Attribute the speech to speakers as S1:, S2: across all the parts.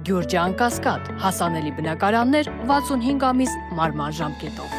S1: Գյուրջան Կասկադ, հասանելի բնակարաններ 65 ամիս մարման ժամկետով։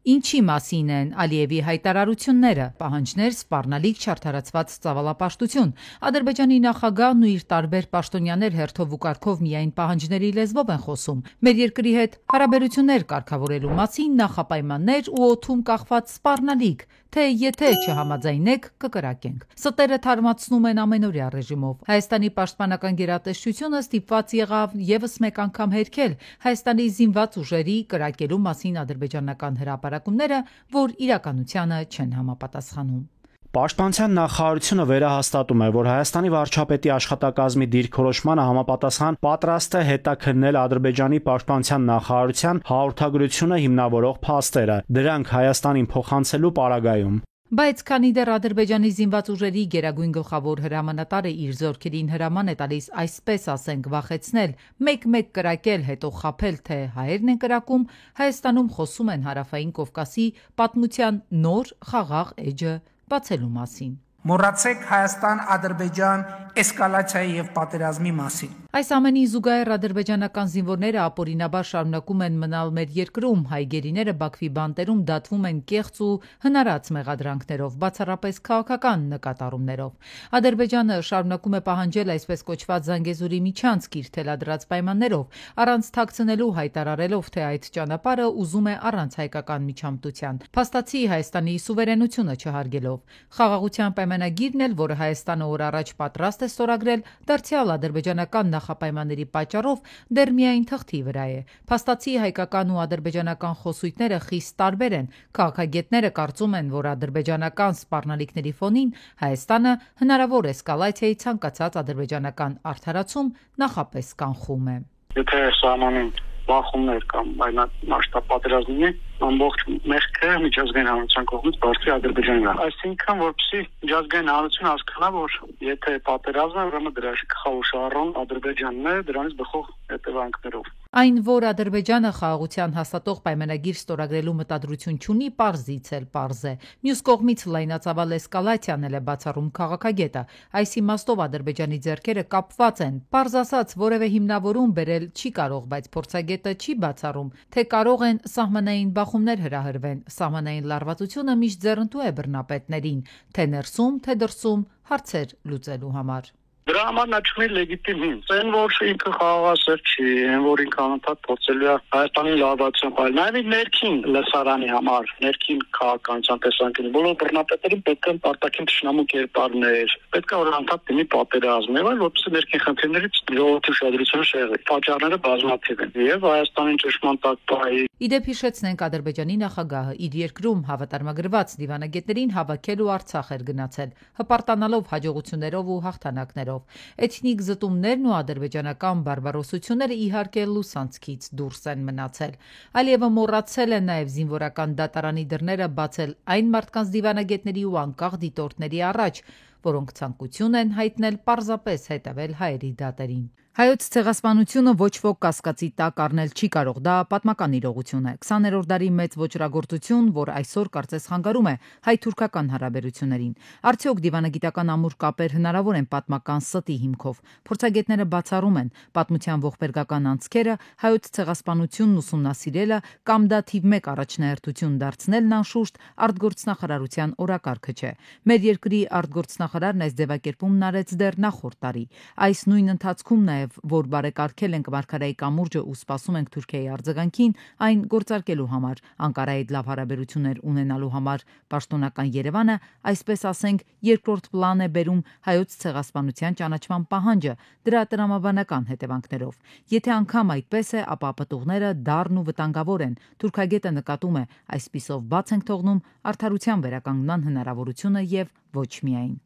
S2: Ինչի մասին են Ալիևի հայտարարությունները, պահանջներ, սպառնալիք, չարդարացված ծավալապաշտություն։ Ադրբեջանի նախագահն ու իր տարբեր պաշտոնյաներ հերթով ու կարգով միայն պահանջների լեզվով են խոսում։ Մեր երկրի հետ հարաբերություններ կարգավորելու մասին նախապայմաններ ու օդում կախված սպառնալիք, թե եթե չհամաձայնեք կկրակենք։ Ստերը թարմացնում են ամենօրյա ռեժիմով։ Հայաստանի պաշտպանական գերատեսչությունը ստիպված եղավ եւս մեկ անգամ հերքել Հայաստանի զինված ուժերի կրակելու մասին ադրբեջանական հրապարակումները, որ իրականությանը չեն համապատասխանում։
S3: Պաշտպանության նախարարությունը վերահաստատում է, որ Հայաստանի վարչապետի աշխատակազմի դիրքորոշմանը համապատասխան պատրաստ է հետաքննել Ադրբեջանի պաշտպանության նախարարության հաղորդագրությունը հիմնավորող փաստերը, դրանք Հայաստանին փոխանցելու պարագայում։
S2: Բայց քանի դեռ Ադրբեջանի զինված ուժերի գերագույն գլխավոր հրամանատարը իր զորքերին հրաման է տալիս այսպես ասենք վախեցնել, մեկ-մեկ կրակել, հետո խաբել, թե հայերն են կրակում, Հայաստանում խոսում են Հարավային Կովկասի պատմության նոր խաղաղ էջը բացելու մասին։
S4: Մոռացեք Հայաստան-Ադրբեջան էսկալացիայի եւ պատերազմի մասին։
S2: Այս ամենին զուգահեռ ադրբեջանական զինվորները ապօրինաբար շարունակում են մնալ մեր երկրում, հայ գերիները Բաքվի բանտերում դատվում են կեղծ ու հնարած մեղադրանքներով, բացառապես քաղաքական նկատառումներով։ Ադրբեջանը շարունակում է պահանջել այսպես կոչված Զանգեզուրի միջանցք իր թելադրած պայմաններով, առանց թաքցնելու հայտարարելով, թե այդ ճանապարհը ուզում է առանց հայկական միջամտության, փաստացի Հայաստանի սուվերենությունը չհարգելով։ Խաղաղության պայմանագիրն էլ, որը Հայաստանը օր առաջ պատրաստ է ստորագրել, դարձյալ ադրբեջանական նախապայմանների պատճառով դեռ միայն թղթի վրա է։ Փաստացի հայկական ու ադրբեջանական խոսույթները խիստ տարբեր են։ Քաղաքագետները կարծում են, որ ադրբեջանական սպառնալիքների ֆոնին Հայաստանը հնարավոր էսկալացիայի ցանկացած ադրբեջանական արդարացում նախապես կանխում է։
S5: Եթե սահմանին բախումներ կամ այլմասշտաբ պատերազմի ամբողջ մեղքը միջազգային հանրության կողմից բարձրի Ադրբեջանին է։ Այսինքն, որպեսզի միջազգային հանրությունը հասկանա, որ եթե պատերազմը, ուրեմն դրա գլխավոր շահառուն Ադրբեջանն է, դրանից բխող հետևանքներով։
S2: Այն, որ Ադրբեջանը խաղաղության հաստատող պայմանագիր ստորագրելու մտադրություն չունի, պարզից էլ պարզ է։ Մյուս կողմից լայնածավալ էսկալացիան էլ է բացառում քաղաքագետը։ Այս իմաստով Ադրբեջանի ձեռքերը կապված են։ Պարզ ասած, որևէ հիմնավորում բերել չի կարող, բայց փորձագետը չի բացառում, թե կարող են սահմանային բախումներ հրահրվեն։ Սահմանային լարվածությունը միշտ ձեռնտու է բռնապետներին, թե ներսում, թե դրսում հարցեր լուծելու համար։
S5: Դրա համար նա չունի լեգիտիմ հիմք։ Այն որ ինքը խաղաղասեր չի, այն որ ինքը անընդհատ փորձելու է Հայաստանի լարվածության պայել, նաև ներքին լսարանի համար, ներքին քաղաքականության տեսանկյունից բոլոր բռնապետերին պետք է արտաքին թշնամու կերպարներ, պետք է որ անընդհատ դիմի պատերազմ, եւ այլ որպեսզի ներքին խնդիրներից ժողովրդի ուշադրությունը շեղի։ Պատճառները բազմաթիվ են, եւ Հայաստանի ճշմարտ տակպայի։
S2: Իդեպ հիշեցնենք Ադրբեջանի նախագահը իր երկրում հավատարմագրված դիվանագետներին հավաքել ու Արցախ էր գնացել, հպարտանալով հաջողություններով ու հաղթանակներով։ Էթնիկ զտումներն ու ադրբեջանական բարբարոսությունները իհարկե լուսանցքից դուրս են մնացել։ Ալիևը մոռացել է նաև զինվորական դատարանի դռները բացել այն մարդկանց դիվանագետների ու անկախ դիտորդների առաջ, որոնք ցանկություն են հայտնել պարզապես հետևել հայերի դատերին։ Հայոց ցեղասպանությունը ոչ ոք կասկածի տակ առնել չի կարող, դա պատմական իրողություն է։ 20-րդ դարի մեծ ոճրագործություն, որ այսօր կարծես խանգարում է հայ-թուրքական հարաբերություններին։ Արդյոք դիվանագիտական ամուր կապեր հնարավոր են պատմական ստի հիմքով։ Փորձագետները բացառում են պատմության ողբերգական անցքերը, հայոց ցեղասպանությունն ուսումնասիրելը կամ դա թիվ 1 առաջնահերթություն դարձնելն անշուշտ արտգործնախարարության օրակարգը չէ։ Մեր երկրի արտգործնախարարն այս ձևակերպումն արեց դեռ նախորդ տարի։ Այս նույն ընթացքում նաև որ բարեկարգել ենք մարգարայի կամուրջը ու սպասում ենք Թուրքիայի արձագանքին, այն գործարկելու համար, Անկարայի հետ լավ հարաբերություններ ունենալու համար, պաշտոնական Երևանը, այսպես ասենք, երկրորդ պլան է բերում հայոց ցեղասպանության ճանաչման պահանջը, դրա տրամաբանական հետևանքներով։ Եթե անգամ այդպես է, ապա պտուղները դառն ու վտանգավոր են։ Թուրքագետը նկատում է, այսպիսով բաց ենք թողնում արդարության վերականգնման հնարավորությունը եւ ոչ միայն։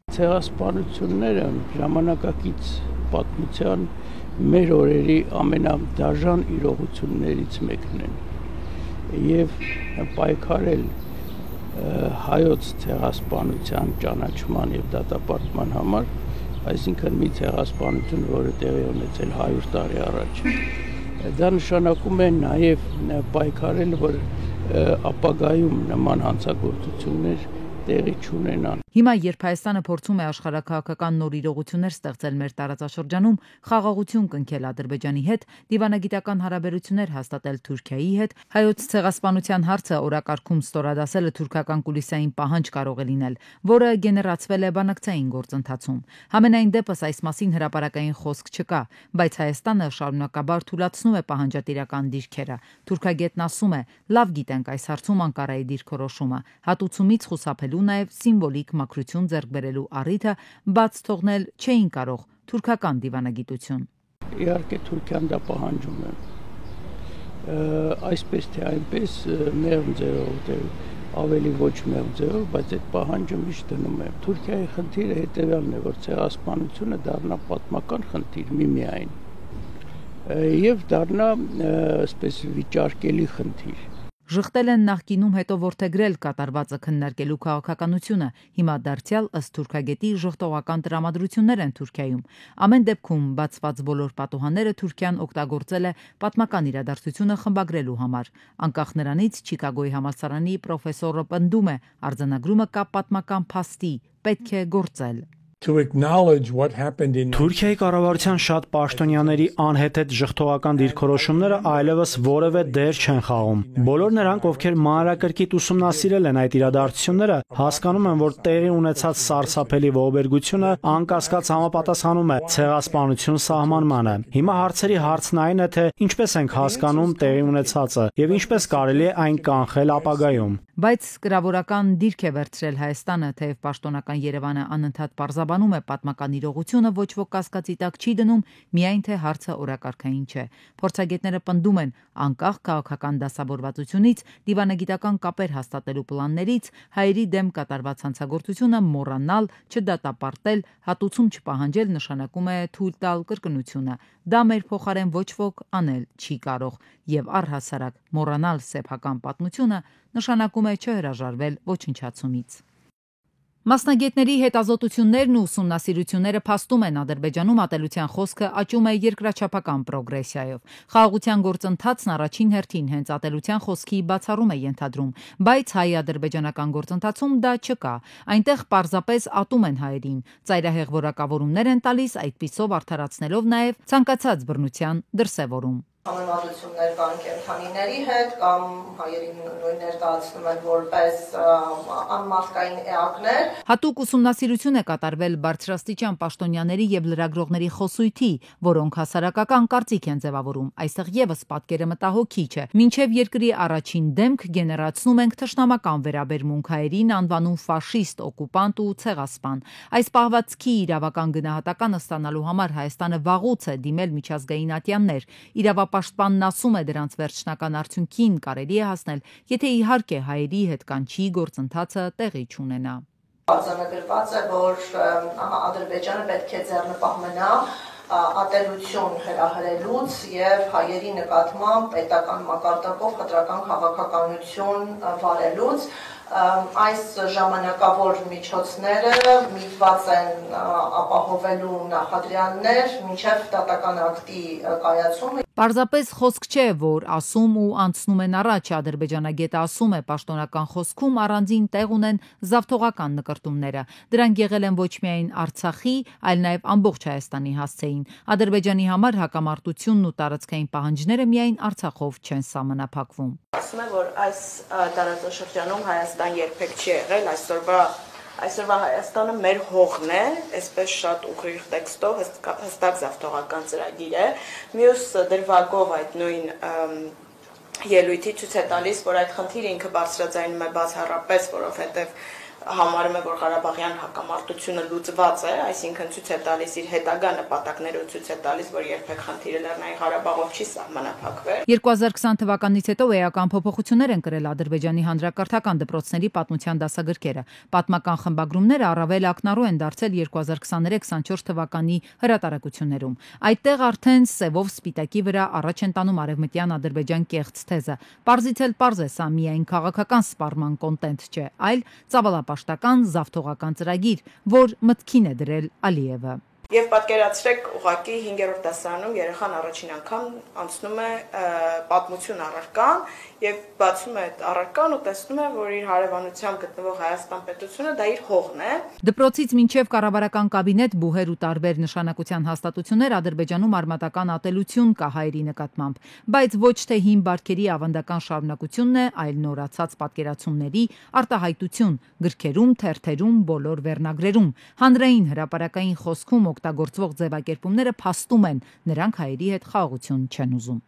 S6: Ցեղասպանությունները ժամանակակից պատմության մեր օրերի ամենադաժան իրողություններից մեկն են եւ պայքարել հայոց ցեղասպանության ճանաչման եւ դատապարտման համար, այսինքն մի ցեղասպանություն, որը տեղի ունեցել 100 տարի առաջ, դա նշանակում է նաեւ պայքարել, որ ապագայում նման հանցագործություններ տեղի չունենան։
S2: Հիմա, երբ Հայաստանը փորձում է աշխարհաքաղաքական նոր իրողություններ ստեղծել մեր տարածաշրջանում, խաղաղություն կնքել Ադրբեջանի հետ, դիվանագիտական հարաբերություններ հաստատել Թուրքիայի հետ, հայոց ցեղասպանության հարցը օրակարգում ստորադասելը թուրքական կուլիսային պահանջ կարող է լինել, որը գեներացվել է բանակցային գործընթացում։ Համենայն դեպս այս մասին հրապարակային խոսք չկա, բայց Հայաստանը շարունակաբար թույլատրում է պահանջատիրական դիրքերը։ Թուրքագետն ասում է. «Լավ գիտենք այս հարցում Անկարայի դիրքորոշումը, հատուցումից խուսափելու նաև սիմվոլիկ մաքրություն ձեռք բերելու առիթը բաց թողնել չէին կարող թուրքական դիվանագիտություն»։
S6: Իհարկե Թուրքիան դա պահանջում է։ Այսպես թե այնպես մեղմ ձևով, ավելի ոչ մեղմ ձևով, բայց այդ պահանջը միշտ դնում է։ Թուրքիայի խնդիրը հետևյալն է, որ ցեղասպանությունը դառնա պատմական խնդիր միմիայն եւ դառնա այսպես վիճարկելի խնդիր։
S2: Ժխտել են նախկինում, հետո որդեգրել կատարվածը քննարկելու քաղաքականությունը, հիմա դարձյալ ըստ թուրքագետի ժխտողական տրամադրություններ են Թուրքիայում։ Ամեն դեպքում բացված բոլոր պատուհանները Թուրքիան օգտագործել է պատմական իրադարձությունը խմբագրելու համար։ Անկախ նրանից Չիկագոյի համալսարանի պրոֆեսորը պնդում է, արձանագրումը կա պատմական փաստի, պետք է գործել։
S3: Թուրքիայի կառավարության շատ պաշտոնյաների անհեթեթ ժխտողական դիրքորոշումները այլևս որևէ դեր չեն խաղում։ Բոլոր նրանք, ովքեր մանրակրկիտ ուսումնասիրել են այդ իրադարձությունները, հասկանում են, որ տեղի ունեցած սարսափելի ողբերգությունը անկասկած համապատասխանում է ցեղասպանություն սահմանմանը։ Հիմա հարցերի հարցն այն է, թե ինչպես ենք հասկանում տեղի ունեցածը եւ ինչպես կարելի է այն կանխել ապագայում։
S2: Բայց կրավորական դիրք է վերցրել Հայաստանը, թեև պաշտոնական Երևանը անընդհատ պարզաբանում է պատմական իրողությունը, ոչ ոք կասկածի տակ չի դնում, միայն թե հարցը օրակարգային չէ։ Փորձագետները պնդում են, անկախ քաղաքական դասավորվածությունից, դիվանագիտական կապեր հաստատելու պլաններից, հայերի դեմ կատարված հանցագործությունը մոռանալ, չդատապարտել, հատուցում չպահանջել նշանակում է թույլ տալ կրկնությունը։ Դա մեր փոխարեն ոչ ոք անել չի կարող, եւ առհասարակ մոռանալ սեփական պատմությունը նշանակում է չհրաժարվել ոչնչացումից։ Մասնագետների հետազոտություններն ու ուսումնասիրությունները փաստում են Ադրբեջանում ատելության խոսքը աճում է երկրաչափական պրոգրեսիայով։ Խաղաղության գործընթացն առաջին հերթին հենց ատելության խոսքի բացառում է ենթադրում, բայց հայ-ադրբեջանական գործընթացում դա չկա։ Այնտեղ պարզապես ատում են հայերին, ծայրահեղ որակավորումներ են տալիս, այդպիսով արդարացնելով նաև ցանկացած բռնության դրսևորում։
S7: Համեմատություններ կան կենդանիների հետ կամ հայերին նույն ներկայացնում են որպես անմարդկային էակներ։
S2: Հատուկ ուսումնասիրություն է կատարվել բարձրաստիճան պաշտոնյաների եւ լրագրողների խոսույթի, որոնք հասարակական կարծիք են ձևավորում։ Այստեղ եւս պատկերը մտահոգիչ է։ Մինչեւ երկրի առաջին դեմք գեներացնում ենք թշնամական վերաբերմունք հայերին անվանում ֆաշիստ, օկուպանտ ու ցեղասպան։ Այս պահվածքի իրավական գնահատականը ստանալու համար Հայաստանը վաղուց է դիմել միջազգային ատյաններ։ Պաշտպանն ասում է, դրանց վերջնական արդյունքին կարելի է հասնել, եթե իհարկե հայերի հետ կանչի գործընթացը տեղի չունենա։
S7: Արձանագրված է, որ Ադրբեջանը պետք է ձեռնպահ մնա ատելություն հրահրելուց եւ հայերի նկատմամբ պետական մակարդակով խտրական քաղաքականություն վարելուց։ Այս ժամանակավոր միջոցները միտված են ապահովելու նախադրյալներ մինչև դատական ակտի կայացումը։
S2: Պարզապես խոսք չէ, որ ասում ու անցնում են առաջ, ադրբեջանագետը ասում է, պաշտոնական խոսքում առանձին տեղ ունեն զավթողական նկրտումները։ Դրանք եղել են ոչ միայն Արցախի, այլ նաև ամբողջ Հայաստանի հասցեին։ Ադրբեջանի համար հակամարտությունն ու տարածքային պահանջները միայն Արցախով չեն սահմանափակվում։
S7: Ասում է, որ այս տարածաշրջանում Հայաստան երբեք չի եղել, այսօրվա Հայաստանը մեր հողն է, այսպես շատ ուղիղ տեքստով հստակ զավթողական ծրագիր է։ Մյուս դրվագով այդ նույն ելույթի ցույց է տալիս, որ այդ խնդիրը ինքը բարձրաձայնում է բացառապես, որովհետև համարում է, որ Ղարաբաղյան հակամարտությունը լուծված է, այսինքն ցույց է տալիս իր հետագա նպատակները ու ցույց է տալիս, որ երբեք խնդիրը Լեռնային Ղարաբաղով չի սահմանափակվել։
S2: 2020 թվականից հետո էական փոփոխություններ են կրել Ադրբեջանի հանրակրթական դպրոցների պատմության դասագրքերը։ Պատմական խմբագրումները առավել ակնառու են դարձել 2023-24 թվականի հրատարակություններում։ Այդտեղ արդեն սևով սպիտակի վրա առաջ են տանում արևմտյան Ադրբեջան կեղծ թեզը։ Պարզից էլ պարզ է, սա միայն քաղաքական սպառման կոնտենտ չէ, այլ ծավալապաշտական զավթողական ծրագիր, որ մտքին է դրել Ալիևը։
S7: Եվ պատկերացրեք, ուղղակի 5-րդ դասարանում երեխան առաջին անգամ անցնում է պատմություն առարկան եւ բացում է այդ առարկան ու տեսնում է, որ իր հարևանությամբ գտնվող Հայաստան պետությունը դա իր հողն է։
S2: Դպրոցից մինչև կառավարական կաբինետ, բուհեր ու տարբեր նշանակության հաստատություններ Ադրբեջանում արմատական ատելություն կա հայերի նկատմամբ, բայց ոչ թե հին բարքերի ավանդական շարունակությունն է, այլ նորացած պատկերացումների արտահայտություն գրքերում, թերթերում, բոլոր վերնագրերում։ Հանրային հրապարակային խոսքում օգտագործվող ձևակերպումները փաստում են, նրանք հայերի հետ խաղաղություն չեն ուզում։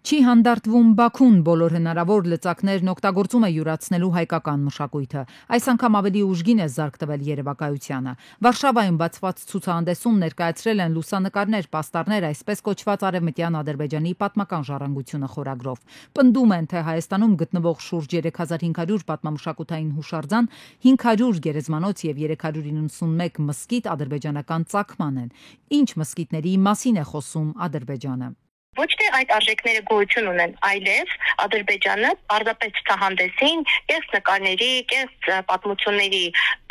S2: Չի հանդարտվում Բաքուն, բոլոր հնարավոր լծակներն օգտագործում է յուրացնելու հայկական մշակույթը։ Այս անգամ ավելի ուժգին է զարկ տվել երևակայությանը։ Վարշավայում բացված ցուցահանդեսում ներկայացրել են լուսանկարներ, պաստառներ, այսպես կոչված արևմտյան Ադրբեջանի պատմական ժառանգությունը խորագրով։ Պնդում են, թե Հայաստանում գտնվող շուրջ 3500 պատմամշակութային հուշարձան, 500 գերեզմանոց եւ 391 մզկիթ ադրբեջանական ծագման են։ Ինչ մզկիթների մասին է խոսում Ադրբեջանը։
S8: Ոչ թե այդ արժեքները գոյություն ունեն, այլև Ադրբեջանը պարզապես ցուցահանդեսին, կես նկարների, կես պատմությունների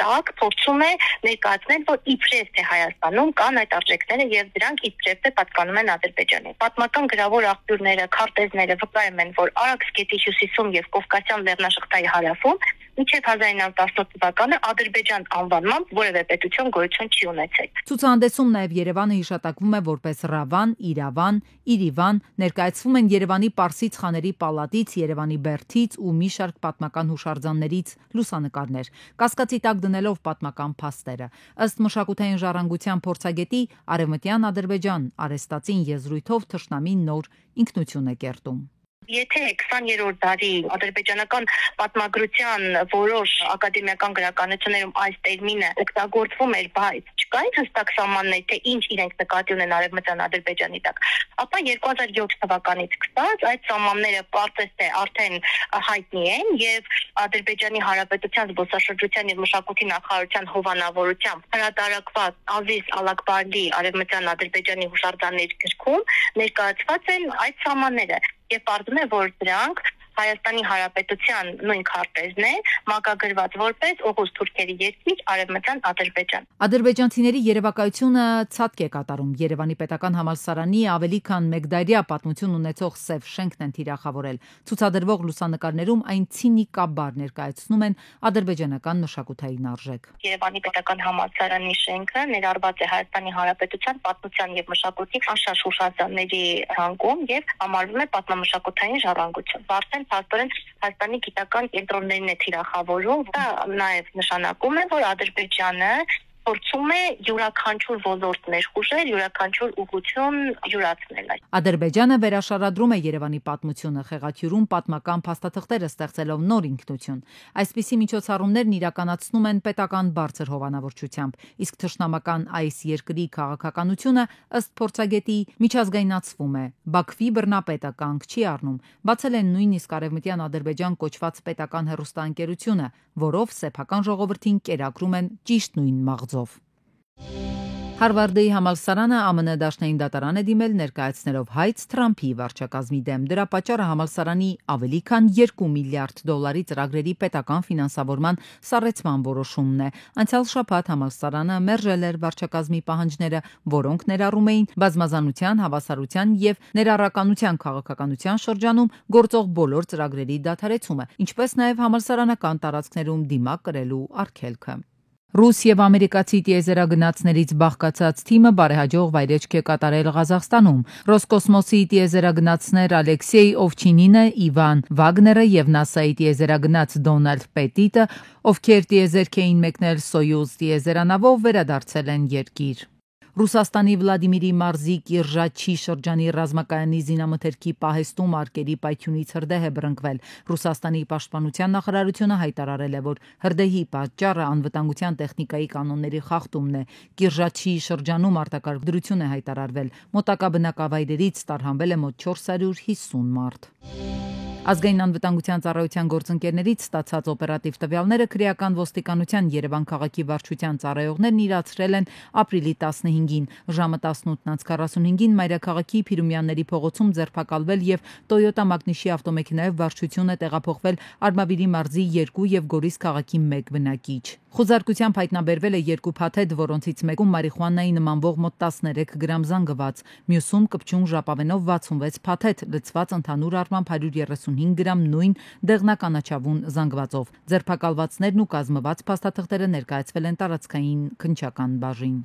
S8: տակ փորձում է ներկայացնել, որ իբրև թե Հայաստանում կան այդ արժեքները եւ դրանք իբրև թե պատկանում են Ադրբեջանին։ Պատմական գրավոր աղբյուրները, քարտեզները վկայում են, որ Արաքս գետի հյուսիսում եւ Կովկասյան լեռնաշղթայի հարավում մինչև 1918 թվականը Ադրբեջան անվանմամբ որևէ պետություն գոյություն չի ունեցել։
S2: Ցուցահանդեսում նաև Երևանը հիշատակվում է որպես Ռավան, Իրավան, Իրիվան, ներկայացվում են Երևանի Պարսից խաների պալատից, Երևանի Բերդից ու մի շարք պատմական հուշարձաններից լուսանկարներ, կասկածի տակ դնելով պատմական փաստերը։ Ըստ մշակութային ժառանգության փորձագետի, Արևմտյան Ադրբեջան արեստացին եզրույթով թշնամին նոր ինքնություն է կերտում։
S8: Եթե 20-րդ դարի ադրբեջանական պատմագրության որոշ ակադեմիական գրականություններում այս տերմինը օգտագործվում էր, բայց չկային հստակ սահմաններ, թե ինչ իրենք նկատի ունեն արևմտյան Ադրբեջանի տակ, ապա 2007 թվականից սկսած այդ սահմանները պարզես թե արդեն հայտնի են եւ Ադրբեջանի Հանրապետության զբոսաշրջության եւ մշակույթի նախարարության հովանավորությամբ հրատարակված Ազիզ Ալակբարլի արևմտյան Ադրբեջանի հուշարձանների գրքում ներկայացված են այդ սահմանները եւ պարզվում է, որ դրանք Հայաստանի Հանրապետության նույն քարտեզն է, մակագրված որպես Օղուս թուրքերի երկիր Արևմտյան Ադրբեջան։
S2: Ադրբեջանցիների երևակայությունը ցածկ է կատարում։ Երևանի պետական համալսարանի ավելի քան մեկդայրյա պատմություն ունեցող սև շենքն են թիրախավորել։ Ցուցադրվող լուսանկարներում այն ցինիկաբար ներկայացնում են ադրբեջանական մշակութային արժեք։
S8: Երևանի պետական համալսարանի շենքը ներառված է Հայաստանի Հանրապետության պատմության եւ մշակույթի անշարժ հուշարձանների ցանկում եւ համարվում է պատմամշակութային ժառանգություն։ Փաստորեն Հայաստանի գիտական կենտրոններն է թիրախավորում, դա նաև նշանակում է, որ Ադրբեջանը փորձում է յուրաքանչյուր ոլորտ ներխուժել, յուրաքանչյուր ուղղություն յուրացնել։
S2: Ադրբեջանը վերաշարադրում է Երևանի պատմությունը, խեղաթյուրում պատմական փաստաթղթերը ստեղծելով նոր ինքնություն։ Այսպիսի միջոցառումներն իրականացնում են պետական բարձր հովանավորչությամբ, իսկ թշնամական այս երկրի քաղաքականությունը ըստ փորձագետի միջազգայնացվում է։ Բաքվի բռնապետը կանգ չի առնում, բացել են նույնիսկ Արևմտյան Ադրբեջան կոչված պետական հեռուստաընկերությունը, որով սեփական ժողովրդին կերակրում են ճիշտ նույն մաղձով։ Հարվարդի համալսարանը ԱՄՆ դաշնային դատարան է դիմել ներկայացնելով հայց Թրամփի վարչակազմի դեմ։ Դրա պատճառը համալսարանի ավելի քան $2 միլիարդ ծրագրերի պետական ֆինանսավորման սառեցման որոշումն է։ Անցյալ շաբաթ համալսարանը մերժել էր վարչակազմի պահանջները, որոնք ներառում էին բազմազանության, հավասարության եւ ներառականության քաղաքականության շրջանում գործող բոլոր ծրագրերի դադարեցումը, ինչպես նաեւ համալսարանական տարածքներում դիմակ կրելու արգելքը։ Ռուս եւ ամերիկացի տիեզերագնացներից բաղկացած թիմը բարեհաջող վայրեջք է կատարել Ղազախստանում։ Ռոսկոսմոսի տիեզերագնացներ Ալեքսեյ Օվչինինը, Իվան Վագները եւ ՆԱՍԱ-ի տիեզերագնաց Դոնալդ Պետիտը, ովքեր տիեզերք էին մեկնել Սոյուզ տիեզերանավով, վերադարձել են երկիր։ Ռուսաստանի Վլադիմիրի մարզի Կիրժաչի շրջանի ռազմակայանի զինամթերքի պահեստում արկերի պայթյունից հրդեհ է բռնկվել։ Ռուսաստանի պաշտպանության նախարարությունը հայտարարել է, որ հրդեհի պատճառը անվտանգության տեխնիկայի կանոնների խախտումն է։ Կիրժաչի շրջանում արտակարգ դրություն է հայտարարվել։ Մոտակա բնակավայրերից տարհանվել է մոտ 450 մարդ։ Ազգային անվտանգության ծառայության գործընկերներից ստացած օպերատիվ տվյալները քրեական ոստիկանության Երևան քաղաքի վարչության ծառայողներն իրացրել են ապրիլի 15-ին, ժամը 18:45-ին Մայրաքաղաքի Փիրումյանների փողոցում ձերբակալվել եւ Toyota Magnishի ավտոմեքենայով վարչություն է տեղափոխվել Արմավիրի մարզի 2 եւ Գորիս քաղաքի 1 բնակիչ։ Խոզարկությամբ հայտնաբերվել է 2 փաթեթ, որոնցից մեկում մարիխուանայի նմանվող մոտ 13 գրամ զանգված, մյուսում կպչուն ժապավենով 66 փաթեթ, լցված ընդհանուր առմամբ 135 գրամ նույն դեղնականաչավուն զանգվածով։ Ձերբակալվածներն ու կազմված փաստաթղթերը ներկայացվել են տարածքային քննչական բաժին։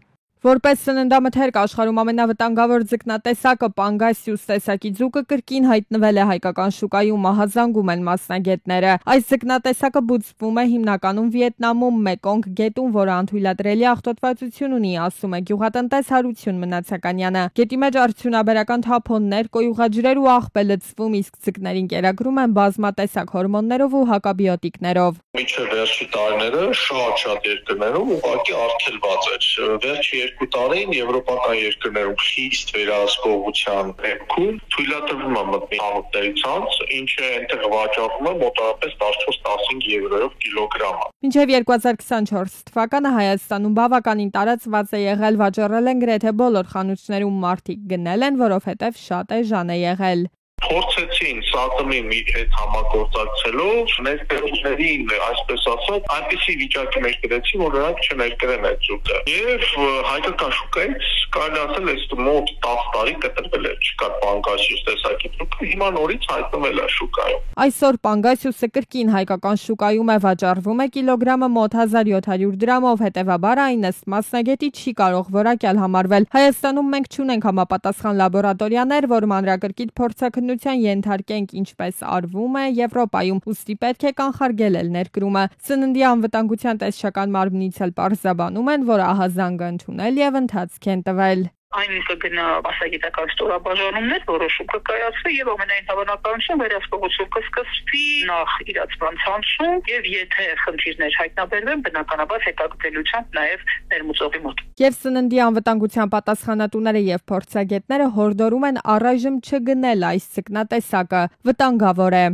S9: Որպես սննդամթերք աշխարհում ամենավտանգավոր ձկնատեսակը Պանգասիուս տեսակի ձուկը կրկին հայտնվել է հայկական շուկայում, ահազանգում են մասնագետները։ Այս ձկնատեսակը բուծվում է հիմնականում Վիետնամում, Մեկոնգ գետում, որը անթույլատրելի աղտոտվածություն ունի, ասում է գյուղատնտես Հարություն Մնացականյանը։ Գետի մեջ արդյունաբերական թափոններ, կոյուղաջրեր ու աղբ է լցվում, իսկ ձկներին կերակրում են բազմատեսակ հորմոններով ու հակաբիոտիկներով։
S10: Մինչև վերջի տարիները շատ երկրներում ուղղակի արգելված էր։ Վերջի 2 տարին եվրոպական երկրներում խիստ վերահսկողության դեպքում թույլատրվում է մտնել համուտների ցանց, ինչը այնտեղ վաճառվում է մոտավորապես 14-15 եվրոյով կիլոգրամը։
S9: Մինչև 2024 թվականը Հայաստանում բավականին տարածված է եղել, վաճառել են գրեթե բոլոր խանութներում, մարդիկ գնել են, որովհետև շատ էժան է եղել։
S10: Փորձեցին ՍԱՏՄ-ի հետ համագործակցելով ներկայացներին, այսպես ասած, այնպիսի վիճակի մեջ դրեցին, որ նրանք չներկրեն այդ ձուկը։ Եվ հայկական շուկայից կարելի ասել, այս մոտ 10 տարի կտրվել է, չկար Պանգասիուս տեսակի ձուկը, հիմա նորից հայտնվել է շուկայում։
S9: Այսօր Պանգասիուսը կրկին հայկական շուկայում է, վաճառվում է կիլոգրամը մոտ 1700 դրամով, հետևաբար այն ըստ մասնագետի չի կարող որակյալ համարվել։ Հայաստանում մենք չունենք համապատասխան լաբորատորիաներ, որ մանրակրկիտ փորձաքննության ենթարկենք, ինչպես արվում է Եվրոպայում, ուստի պետք է կանխարգելել ներկրումը։ Սննդի անվտանգության տեսչական մարմնից էլ պարզաբանում են, որ ահազանգը ընդունել եւ ընթացք են տվել։
S11: Այն կգնա մասնագիտական ստորաբաժանումներ, որոշում կկայացվի եւ ամենայն հավանականությամբ վերահսկողություն կսկսվի նախ իրացման ցանցում եւ եթե խնդիրներ հայտնաբերվեն, բնականաբար հետագծելիությամբ նաեւ ներմուծողի մոտ։
S9: Եվ սննդի անվտանգության պատասխանատուները եւ փորձագետները հորդորում են առայժմ չգնել այս ձկնատեսակը, վտանգավոր է։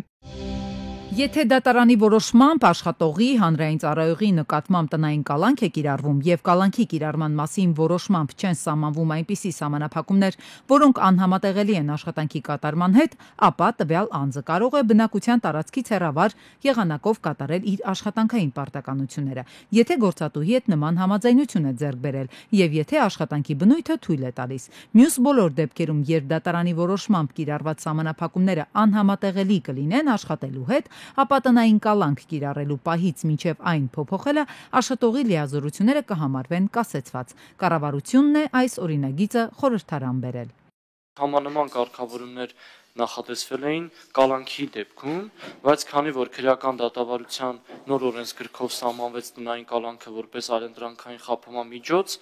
S2: Եթե դատարանի որոշմամբ աշխատողի հանրային ծառայողի նկատմամբ տնային կալանք է կիրառվում եւ կալանքի կիրառման մասին որոշմամբ չեն սահմանվում այնպիսի սահմանափակումներ, որոնք անհամատեղելի են աշխատանքի կատարման հետ, ապա տվյալ անձը կարող է բնակության տարածքից հեռավար եղանակով կատարել իր աշխատանքային պարտականությունները, եթե գործատուի հետ նման համաձայնություն է ձեռք բերել եւ եթե աշխատանքի բնույթը թույլ է տալիս։ Մյուս բոլոր դեպքերում, երբ դատարանի որոշմամբ կիրառված սահմանափակումները անհամատեղելի կլինեն աշխատելու հետ, ապա տնային կալանք կիրառելու պահից մինչև այն փոփոխելը աշխատողի լիազորությունները կհամարվեն կասեցված։ Կառավարությունն է այս օրինագիծը խորհրդարան բերել։
S12: Համանման կարգավորումներ նախատեսվել էին կալանքի դեպքում, բայց քանի որ քրեական դատավարության նոր օրենսգրքով սահմանվեց տնային կալանքը որպես այլընտրանքային խափման միջոց,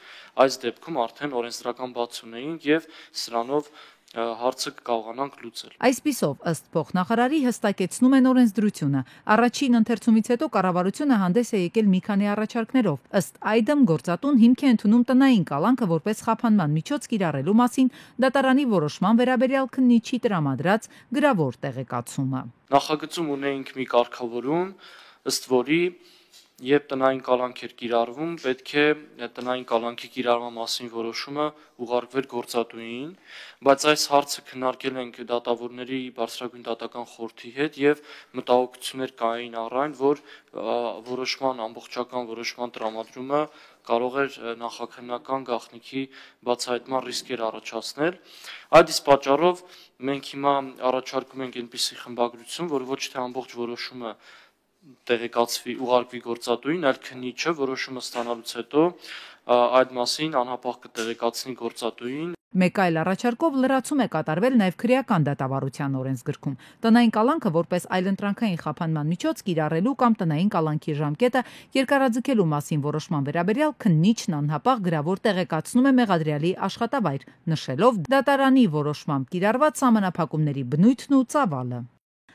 S12: այս դեպքում արդեն օրենսդրական բաց ունեինք եւ սրանով հարցը կարողանանք լուծել։
S2: Այսպիսով, ըստ փոխնախարարի հստակեցնում են օրենսդրությունը։ Առաջին ընթերցումից հետո կառավարությունը հանդես է եկել մի քանի առաջարկներով։ Ըստ այդմ գործատուն հիմք է ընդունում տնային կալանքը որպես խափանման միջոց կիրառելու մասին դատարանի որոշման վերաբերյալ քննիչի տրամադրած գրավոր տեղեկացումը։
S12: Նախագծում ունեինք մի կարգավորում, ըստ որի Երբ տնային կալանք էր կիրառվում, պետք է տնային կալանքի կիրառման մասին որոշումը ուղարկվեր գործատուին, բայց այս հարցը քննարկել ենք դատավորների բարձրագույն դատական խորհրդի հետ եւ մտահոգություններ կային առայն, որ ամբողջական որոշման տրամադրումը կարող էր նախաքննական գաղտնիքի բացահայտման ռիսկեր առաջացնել։ Այդ իսկ պատճառով մենք հիմա առաջարկում ենք այնպիսի խմբագրություն, որ ոչ թե ամբողջ որոշումը տեղեկացվի ուղարկվի գործատուին, այլ քննիչը որոշումը ստանալուց հետո այդ մասին անհապաղ կտեղեկացնի գործատուին։
S2: Մեկ այլ առաջարկով լրացում է կատարվել նաև քրեական դատավարության օրենսգրքում։ Տնային կալանքը որպես այլընտրանքային խափանման միջոց կիրառելու կամ տնային կալանքի ժամկետը երկարաձգելու մասին որոշման վերաբերյալ քննիչն անհապաղ գրավոր տեղեկացնում է մեղադրյալի աշխատավայր, նշելով դատարանի որոշմամբ կիրառված սահմանափակումների բնույթն ու ծավալը։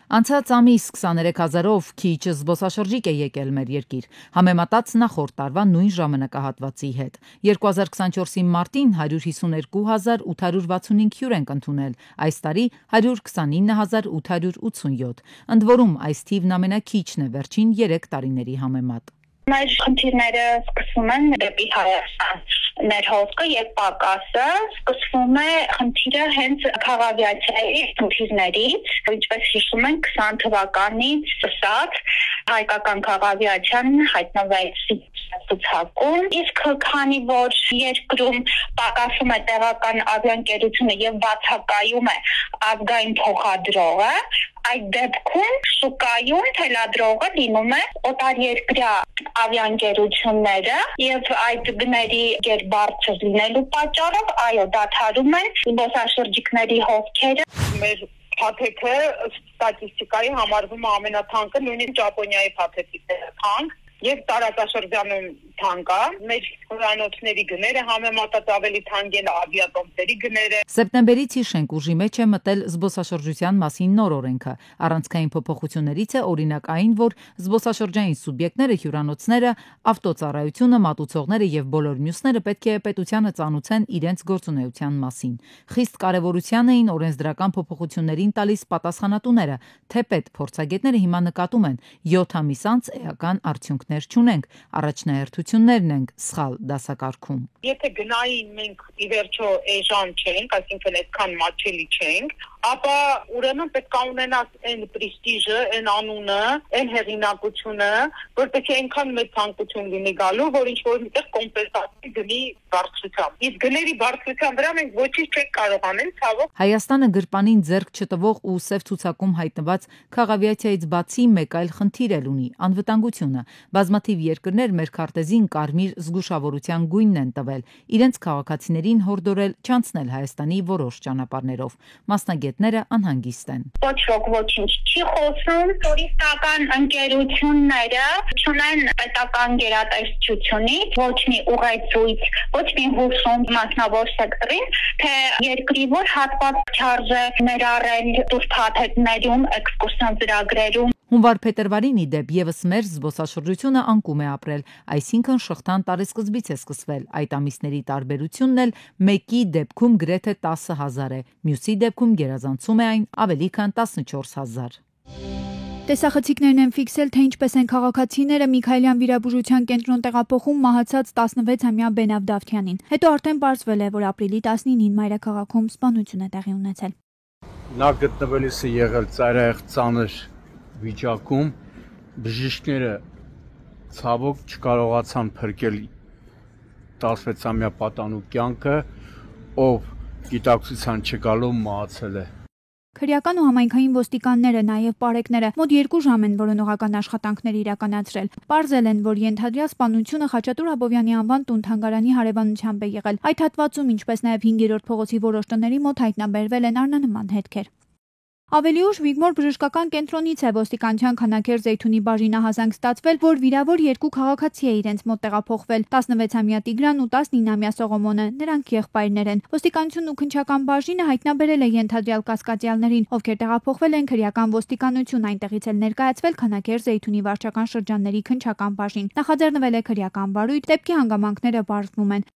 S2: Անցած ամիս 23,000-ով քիչ զբոսաշրջիկ է եկել մեր երկիր, համեմատած նախորդ տարվա նույն ժամանակահատվածի հետ։ 2024-ի մարտին 152,865 հյուր ենք ընդունել, այս տարի 129,887, ընդ որում այս թիվն ամենաքիչն է վերջին 3 տարիների համեմատ։
S8: Մեր խնդիրները սկսվում են դեպի Հայաստան։ Ներհոսքը եւ պակասը սկսվում է խնդիրը հենց քաղաքավիացիայի խնդիրներից, ինչպես հիշում ենք 20 թվականից սկսած հայկական քաղաքավիացիան հայտնվեց ցուցակում, իսկ քանի որ երկրում պակասում է տեղական ավիաընկերությունը եւ բացակայում է ազգային փոխադրողը, այդ դեպքում շուկայում թելադրողը լինում է օտարերկրյա ավիաընկերությունները եւ այդ գների բարձր լինելու պատճառով դադարում են զբոսաշրջիկների հովքերը։
S11: Մեր փաթեթը ստատիստիկայի համարվում է ամենաթանկը, նույնիսկ Ճապոնիայի փաթեթից է թանկ եւ տարածաշրջանում թանկ է։ Մեր հյուրանոցների գները համեմատած ավելի թանկ են ավիատոմսերի գները։
S2: Սեպտեմբերից հիշենք ուժի մեջ է մտել զբոսաշրջության մասին նոր օրենքը։ Առանցքային փոփոխություններից է օրինակ այն, որ զբոսաշրջային սուբյեկտները, հյուրանոցները, ավտոծառայությունը, մատուցողները եւ բոլոր մյուսները պետք է պետությանը ծանուցեն իրենց գործունեության մասին։ Խիստ կարեւորության էին օրենսդրական փոփոխություններին տալիս պատասխանատուները, թեպետ փորձագետները հիմա նկատում են 7 ամիս անց էական արդյունքներ չունենք, առաջնահերթություններն ենք սխալ դասակարգում։
S11: Եթե գնային մենք ի վերջո էժան չենք, այսինքն այդքան մատչելի չենք, ապա ուրեմն պետք է ունենաս այն պրեստիժը, այն անունը, այն հեղինակությունը, որպեսզի այնքան մեծ ցանկություն լինի գալու, որ ինչ-որ միտեղ կոմպենսացի գնի բարձրությամբ։ Իսկ գների բարձրության վրա մենք ոչինչ չենք կարող անել, ցավոք։
S2: Հայաստանը գրպանին ձեռք չտվող ու սև ցուցակում հայտնված քաղավիացիայից բացի մեկ այլ խնդիր էլ ունի՝ անվտանգությունը։ Բազմաթիվ երկրներ մեր քարտեզին կարմիր զգուշավորության գույնն են տվել, իրենց քաղաքացիներին հորդորել չանցնել Հայաստանի որոշ ճանապարհներով։ Մասնագետները անհանգիստ են։
S8: Ոչ ոք ոչինչ չի խոսում, տուրիստական ընկերությունները չունեն պետական գերատեսչությունից ոչ մի ուղեցույց, ոչ մի հուշում մասնավոր սեկտորին, թե երկրի որ հատված չարժե ներառել տուրփաթեթներում, էքսկուրսիոն ծրագրերում։
S2: Հունվար-փետրվարին ի դեպ եւս մեր զբոսաշրջությունը անկում է ապրել, այսինքն շղթան տարեսկզբից է սկսվել։ Այդ ամիսների տարբերությունն էլ մեկի դեպքում գրեթե 10,000 է, մյուսի դեպքում գերազանցում է այն ավելի քան 14,000։
S13: Տեսախցիկներն են ֆիքսել, թե ինչպես են քաղաքացիները Միքայելյան վիրաբուժության կենտրոն տեղափոխում մահացած 16-ամյա Բենավ Դավթյանին։ Հետո արդեն պարզվել է, որ ապրիլի 19-ին մայրաքաղաքում սպանություն է տեղի ունեցել։
S6: Նա գտնվելիս է եղել ծայրահեղ ծանր վիճակում, բժիշկները ցավոք չկարողացան փրկել 16-ամյա պատանու կյանքը, ով գիտակցության չգալով մահացել է։
S13: Քրեական ու համայնքային ոստիկանները, նաև պարեկները մոտ 2 ժամ են որոնողական աշխատանքներ իրականացրել։ Պարզել են, որ ենթադրյալ սպանությունը Խաչատուր Աբովյանի անվան տուն-թանգարանի հարևանությամբ է եղել։ Այդ հատվածում, ինչպես նաև 5-րդ փողոցի որոշ տների մոտ հայտնաբերվել են առնանման հետքեր։ Ավելի ուշ Վիգմոր բժշկական կենտրոնից է ոստիկանության Քանաքեր Զեյթունի բաժինը հասանք ստացվել, որ վիրավոր 2 քաղաքացի է իրենց մոտ տեղափոխվել՝ 16-ամյա Տիգրան ու 19-ամյա Սողոմոնը, նրանք եղբայրներ են։ Ոստիկանությունն ու քննչական բաժինը հայտնաբերել է ենթադրյալ կասկածյալներին, ովքեր տեղափոխվել են քրեական ոստիկանություն, այնտեղից էլ ներկայացվել Քանաքեր Զեյթունի վարչական շրջանների քննչական բաժին։ Նախաձեռնվել է քրեական բարույթ, դեպքի հանգամանքները բարձվում են։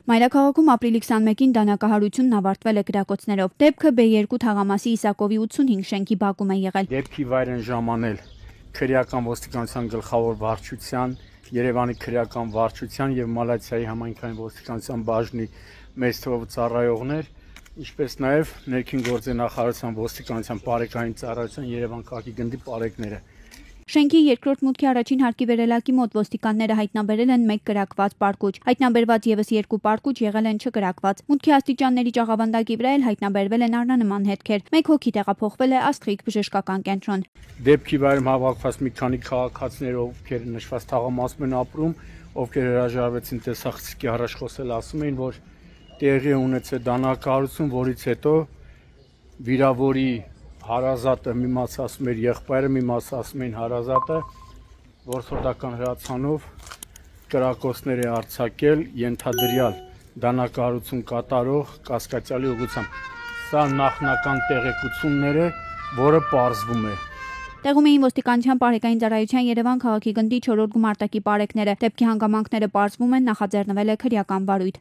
S13: Մայրաքաղաքում ապրիլի 21-ին դանակահարությունն ավարտվել է գրակոծներով։ Դեպքը B2 թաղամասի Իսակովի 85 շենքի բակում է եղել։
S6: Դեպքի վայր են ժամանել քրեական ոստիկանության գլխավոր վարչության, Երևանի քրեական վարչության եւ Մալացիայի համայնքային ոստիկանության բաժնի մեծ թվով ծառայողներ, ինչպես նաեւ ներքին գործերի նախարարության ոստիկանության բարեկային ծառայության Երևան քաղաքի գնդի պարեկները։
S13: Շենքի երկրորդ մուտքի առաջին հարկի վերելակի մոտ ոստիկանները հայտնաբերել են 1 կրակված պարկուճ։ Հայտնաբերված եւս 2 պարկուճ եղել են չկրակված։ Մուտքի աստիճանների ճաղավանդակի վրա էլ հայտնաբերվել են առնանման հետքեր։ 1 հոգի տեղափոխվել է Աստղիկ բժշկական կենտրոն։
S6: Դեպքի վայրում հավաքված մի քանի քաղաքացիներ, ովքեր նշված թաղամասում են ապրում, ովքեր հրաժարվեցին տեսախցիկի առաջ խոսել, ասում էին, որ տեղի ունեցել դանակահարություն, որից հետո վիրավորի հարազատը մի մաս ասում էր եղբայրը, մի մաս ասում էին հարազատը, որսորդական հրացանով կրակոցներ է արձակել ենթադրյալ դանակահարություն կատարող կասկածյալի ուղղությամբ։ Սա նախնական տեղեկություններ է, որը պարզվում է։
S13: Տեղում էին ոստիկանության բարեկային ծառայության Երևան քաղաքի գնդի 4-րդ գումարտակի պարեկները։ Դեպքի հանգամանքները պարզվում են, նախաձեռնվել է քրեական բարույթ։